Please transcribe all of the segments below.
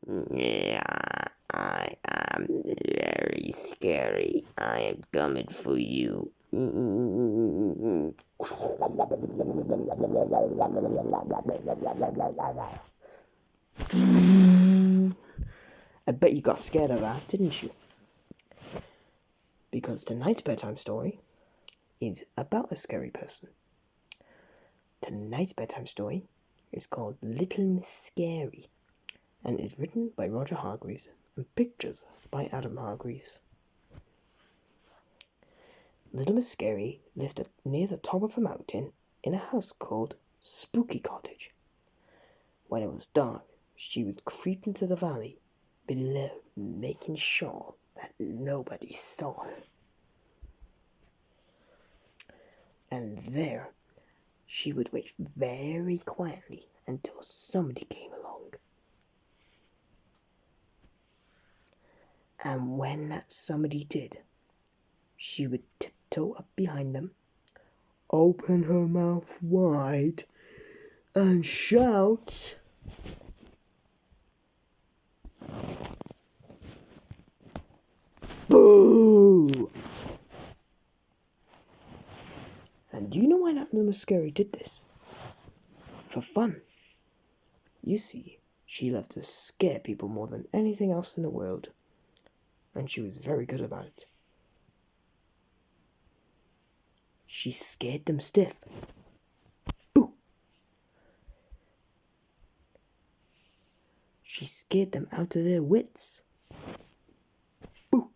Yeah, I am very scary. I am coming for you. I bet you got scared of that, didn't you? Because tonight's bedtime story is about a scary person. Tonight's bedtime story is called Little Miss Scary and is written by Roger Hargreaves and pictures by Adam Hargreaves. Little Miss Scary lived near the top of a mountain in a house called Spooky Cottage. When it was dark, she would creep into the valley below, making sure that nobody saw her. And there, she would wait very quietly until somebody came along. And when that somebody did, she would tiptoe up behind them, open her mouth wide, and shout, "Boo!" And do you know why that little Scary did this? For fun. You see, she loved to scare people more than anything else in the world, and she was very good about it. She scared them stiff. Boo! She scared them out of their wits. Boo!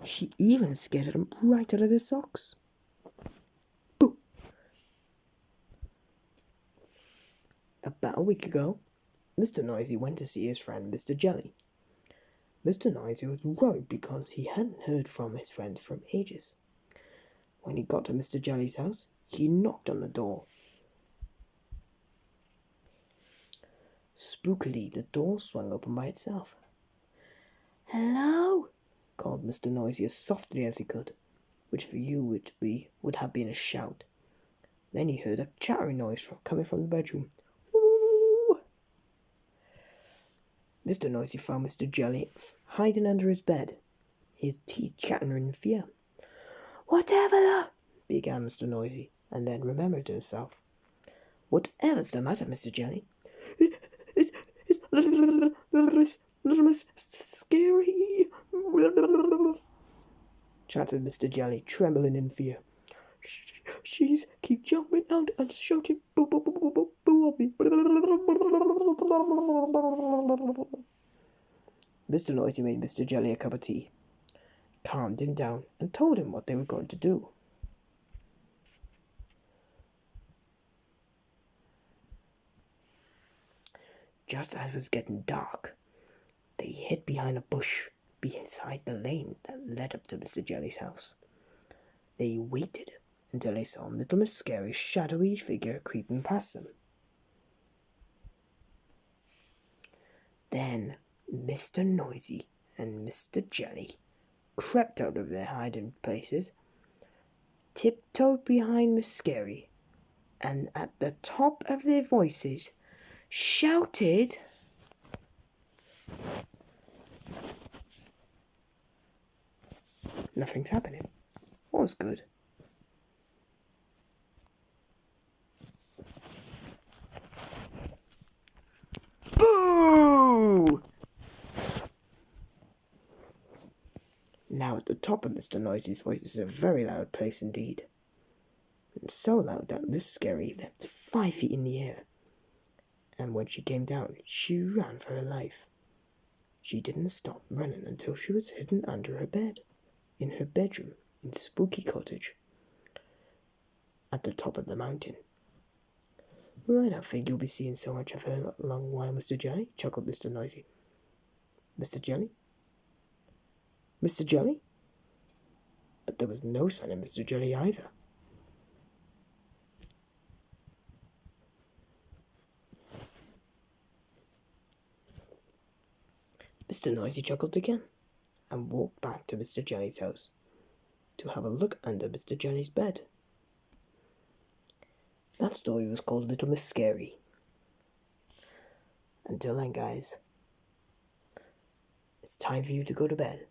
She even scared them right out of their socks. Boo! About a week ago, Mr. Noisy went to see his friend Mr. Jelly. Mr. Noisy was worried because he hadn't heard from his friend for ages. When he got to Mr. Jelly's house, he knocked on the door. Spookily, the door swung open by itself. "Hello?" called Mr. Noisy as softly as he could, which for you would have been a shout. Then he heard a chattering noise coming from the bedroom. Ooh! Mr. Noisy found Mr. Jelly hiding under his bed, his teeth chattering in fear. "Whatever?" began Mr. Noisy, and then remembered himself. "Whatever's the matter, Mr. Jelly?" It's little Miss Scary, chattered Mr. Jelly, trembling in fear. She's keep jumping out and shouting boo boo boo boo boo boo at me. Mr. Noisy made Mr. Jelly a cup of tea, calmed him down, and told him what they were going to do. Just as it was getting dark, they hid behind a bush beside the lane that led up to Mr. Jelly's house. They waited until they saw Little Miss Scary's shadowy figure creeping past them. Then Mr. Noisy and Mr. Jelly crept out of their hiding places, tiptoed behind Miss Scary, and at the top of their voices shouted, "Nothing's happening. All's good." Boo! Now at the top of Mr. Noisy's voice is a very loud place indeed, and so loud that Miss Scary leapt 5 feet in the air, and when she came down, she ran for her life. She didn't stop running until she was hidden under her bed, in her bedroom in Spooky Cottage, at the top of the mountain. "I don't think you'll be seeing so much of her a long while, Mr. Jelly," chuckled Mr. Noisy. "Mr. Jelly? Mr. Jelly?" But there was no sign of Mr. Jelly either. Mr. Noisy chuckled again, and walked back to Mr. Jelly's house to have a look under Mr. Jelly's bed. That story was called Little Miss Scary. Until then, guys, it's time for you to go to bed.